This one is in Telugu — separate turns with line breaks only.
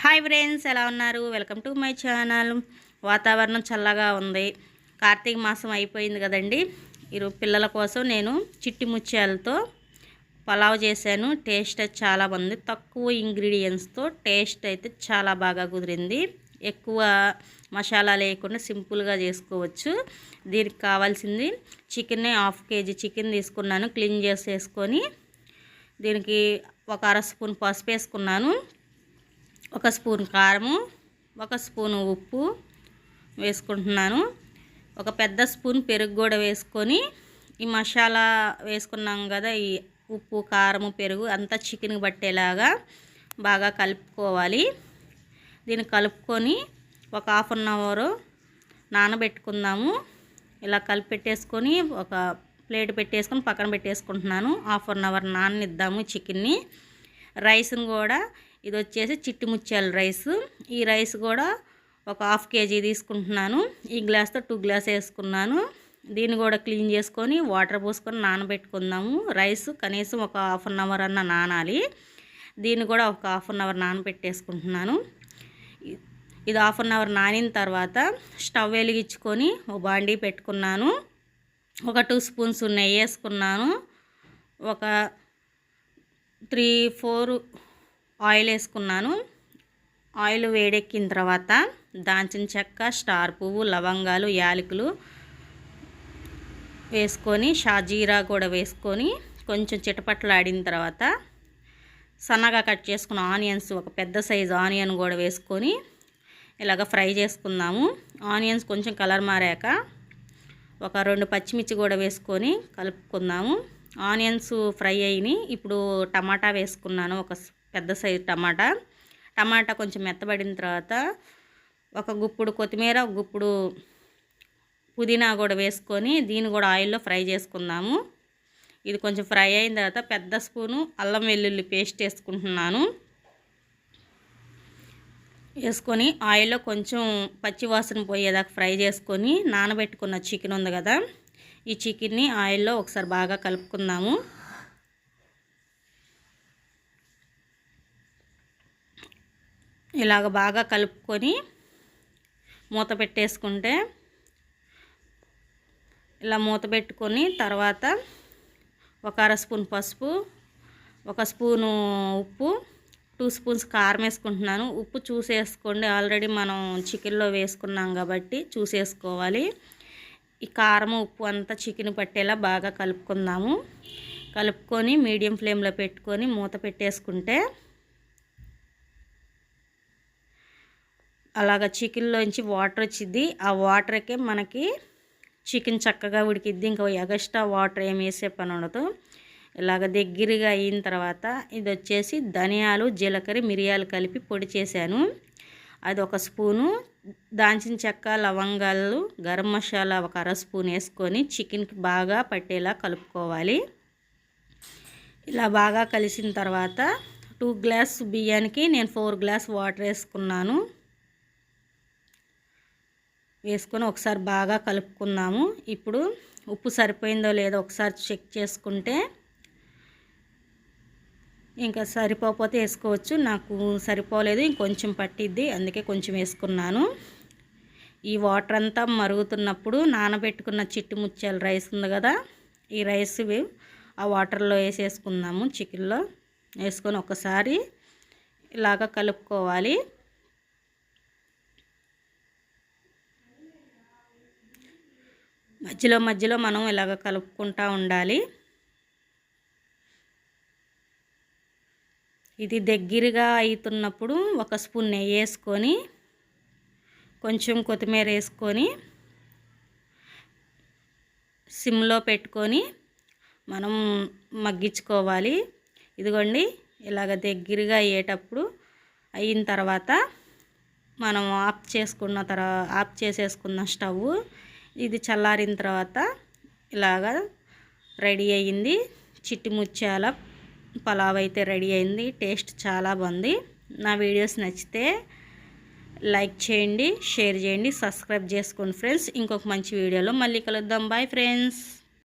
హాయ్ ఫ్రెండ్స్, ఎలా ఉన్నారు? Welcome to my channel. వాతావరణం చల్లగా ఉంది. కార్తీక మాసం అయిపోయింది కదండి. ఈరోజు పిల్లల కోసం నేను చిట్టి ముత్యాలతో పలావ్ చేశాను. టేస్ట్ అయితే చాలా బాగుంది. తక్కువ ఇంగ్రీడియంట్స్తో టేస్ట్ అయితే చాలా బాగా కుదిరింది. ఎక్కువ మసాలా లేకుండా సింపుల్గా చేసుకోవచ్చు. దీనికి కావాల్సింది చికెన్, 1/2 kg చికెన్ తీసుకున్నాను. క్లీన్ చేసేసుకొని దీనికి ఒక 1/2 స్పూన్ పసుపు వేసుకున్నాను. 1 స్పూన్ కారము, 1 స్పూను ఉప్పు వేసుకుంటున్నాను. ఒక పెద్ద స్పూన్ పెరుగు కూడా వేసుకొని ఈ మసాలా వేసుకున్నాం కదా, ఈ ఉప్పు కారము పెరుగు అంతా చికెన్కి పట్టేలాగా బాగా కలుపుకోవాలి. దీన్ని కలుపుకొని ఒక 1/2 అవర్ నానబెట్టుకుందాము. ఇలా కలిపి పెట్టేసుకొని ఒక ప్లేట్ పెట్టేసుకొని పక్కన పెట్టేసుకుంటున్నాను. 1/2 అవర్ నాననిద్దాము చికెన్ని. రైస్ని కూడా ఇది వచ్చేసి చిట్టి ముత్యాల రైస్. ఈ రైస్ కూడా ఒక 1/2 kg తీసుకుంటున్నాను. ఈ గ్లాస్తో 2 గ్లాస్ వేసుకున్నాను. దీన్ని కూడా క్లీన్ చేసుకొని వాటర్ పోసుకొని నానబెట్టుకుందాము. రైస్ కనీసం ఒక 1/2 అవర్ అన్న నానాలి. దీన్ని కూడా ఒక 1/2 అవర్ నానబెట్టేసుకుంటున్నాను. ఇది 1/2 అవర్ నానిన తర్వాత స్టవ్ వెలిగించుకొని ఒక బాండీ పెట్టుకున్నాను. ఒక 2 స్పూన్స్ నెయ్యి వేసుకున్నాను. ఒక 3-4 ఆయిల్ వేసుకున్నాను. ఆయిల్ వేడెక్కిన తర్వాత దాల్చిన చెక్క, స్టార్ పువ్వు, లవంగాలు, యాలకులు వేసుకొని షాజీరా కూడా వేసుకొని కొంచెం చిటపట్లాడిన తర్వాత సన్నగా కట్ చేసుకున్న ఆనియన్స్, ఒక పెద్ద సైజు ఆనియన్ కూడా వేసుకొని ఇలాగ ఫ్రై చేసుకుందాము. ఆనియన్స్ కొంచెం కలర్ మారాక ఒక 2 పచ్చిమిర్చి కూడా వేసుకొని కలుపుకుందాము. ఆనియన్స్ ఫ్రై అయినాయి. ఇప్పుడు టమాటా వేసుకున్నాను. ఒక పెద్ద సైజు టమాటా కొంచెం మెత్తబడిన తర్వాత ఒక గుప్పుడు కొత్తిమీర, ఒక గుప్పుడు పుదీనా కూడా వేసుకొని దీన్ని కూడా ఆయిల్లో ఫ్రై చేసుకుందాము. ఇది కొంచెం ఫ్రై అయిన తర్వాత పెద్ద స్పూను అల్లం వెల్లుల్లి పేస్ట్ వేసుకుంటున్నాను. వేసుకొని ఆయిల్లో కొంచెం పచ్చివాసన పోయేదాకా ఫ్రై చేసుకొని నానబెట్టుకున్న చికెన్ ఉంది కదా, ఈ చికెన్ని ఆయిల్లో ఒకసారి బాగా కలుపుకుందాము. ఇలాగ బాగా కలుపుకొని మూత పెట్టేసుకుంటే, ఇలా మూత పెట్టుకొని తర్వాత ఒక 1/2 స్పూన్ పసుపు, 1 స్పూను ఉప్పు, 2 స్పూన్స్ కారం వేసుకుంటున్నాను. ఉప్పు చూసేసుకోండి, ఆల్రెడీ మనం చికెన్లో వేసుకున్నాం కాబట్టి చూసేసుకోవాలి. ఈ కారం ఉప్పు అంతా చికెన్ పట్టేలా బాగా కలుపుకుందాము. కలుపుకొని మీడియం ఫ్లేమ్లో పెట్టుకొని మూత పెట్టేసుకుంటే అలాగ చికెన్లోంచి వాటర్ వచ్చింది. ఆ వాటర్కే మనకి చికెన్ చక్కగా ఉడికిద్ది. ఇంకా ఎగస్ట్రా వాటర్ ఏమి వేసే పని ఉండదు. ఇలాగ దగ్గరగా అయిన తర్వాత ఇది వచ్చేసి ధనియాలు, జీలకర్ర, మిరియాలు కలిపి పొడి చేశాను. అది 1 స్పూను, దాల్చిన చెక్క, లవంగాలు, గరం మసాలా ఒక 1/2 స్పూన్ వేసుకొని చికెన్కి బాగా పట్టేలా కలుపుకోవాలి. ఇలా బాగా కలిసిన తర్వాత 2 గ్లాస్ బియ్యానికి నేను 4 గ్లాస్ వాటర్ వేసుకున్నాను. వేసుకొని ఒకసారి బాగా కలుపుకుందాము. ఇప్పుడు ఉప్పు సరిపోయిందో లేదో ఒకసారి చెక్ చేసుకుంటే, ఇంకా సరిపోతే వేసుకోవచ్చు. నాకు సరిపోలేదు, ఇంకొంచెం పట్టిద్ది, అందుకే కొంచెం వేసుకున్నాను. ఈ వాటర్ అంతా మరుగుతున్నప్పుడు నానబెట్టుకున్న చిట్టి ముత్యాల రైస్ ఉంది కదా, ఈ రైస్ ఆ వాటర్లో వేసేసుకుందాము. చికెన్లో వేసుకొని ఒకసారి ఇలాగ కలుపుకోవాలి. మధ్యలో మధ్యలో మనం ఇలాగ కలుపుకుంటూ ఉండాలి. ఇది దగ్గరగా అవుతున్నప్పుడు 1 స్పూన్ నెయ్యి వేసుకొని కొంచెం కొత్తిమీర వేసుకొని సిమ్లో పెట్టుకొని మనం మగ్గించుకోవాలి. ఇదిగోండి, ఇలాగ దగ్గరగా అయ్యేటప్పుడు అయిన తర్వాత మనం ఆఫ్ చేసేసుకున్న స్టవ్. ఇది చల్లారిన తర్వాత ఇలాగా రెడీ అయ్యింది. చిట్టి ముత్యాల పలావ్ అయితే రెడీ అయింది. టేస్ట్ చాలా బాగుంది. నా వీడియోస్ నచ్చితే లైక్ చేయండి, షేర్ చేయండి, సబ్స్క్రైబ్ చేసుకోండి ఫ్రెండ్స్. ఇంకొక మంచి వీడియోలో మళ్ళీ కలుద్దాం. Bye friends.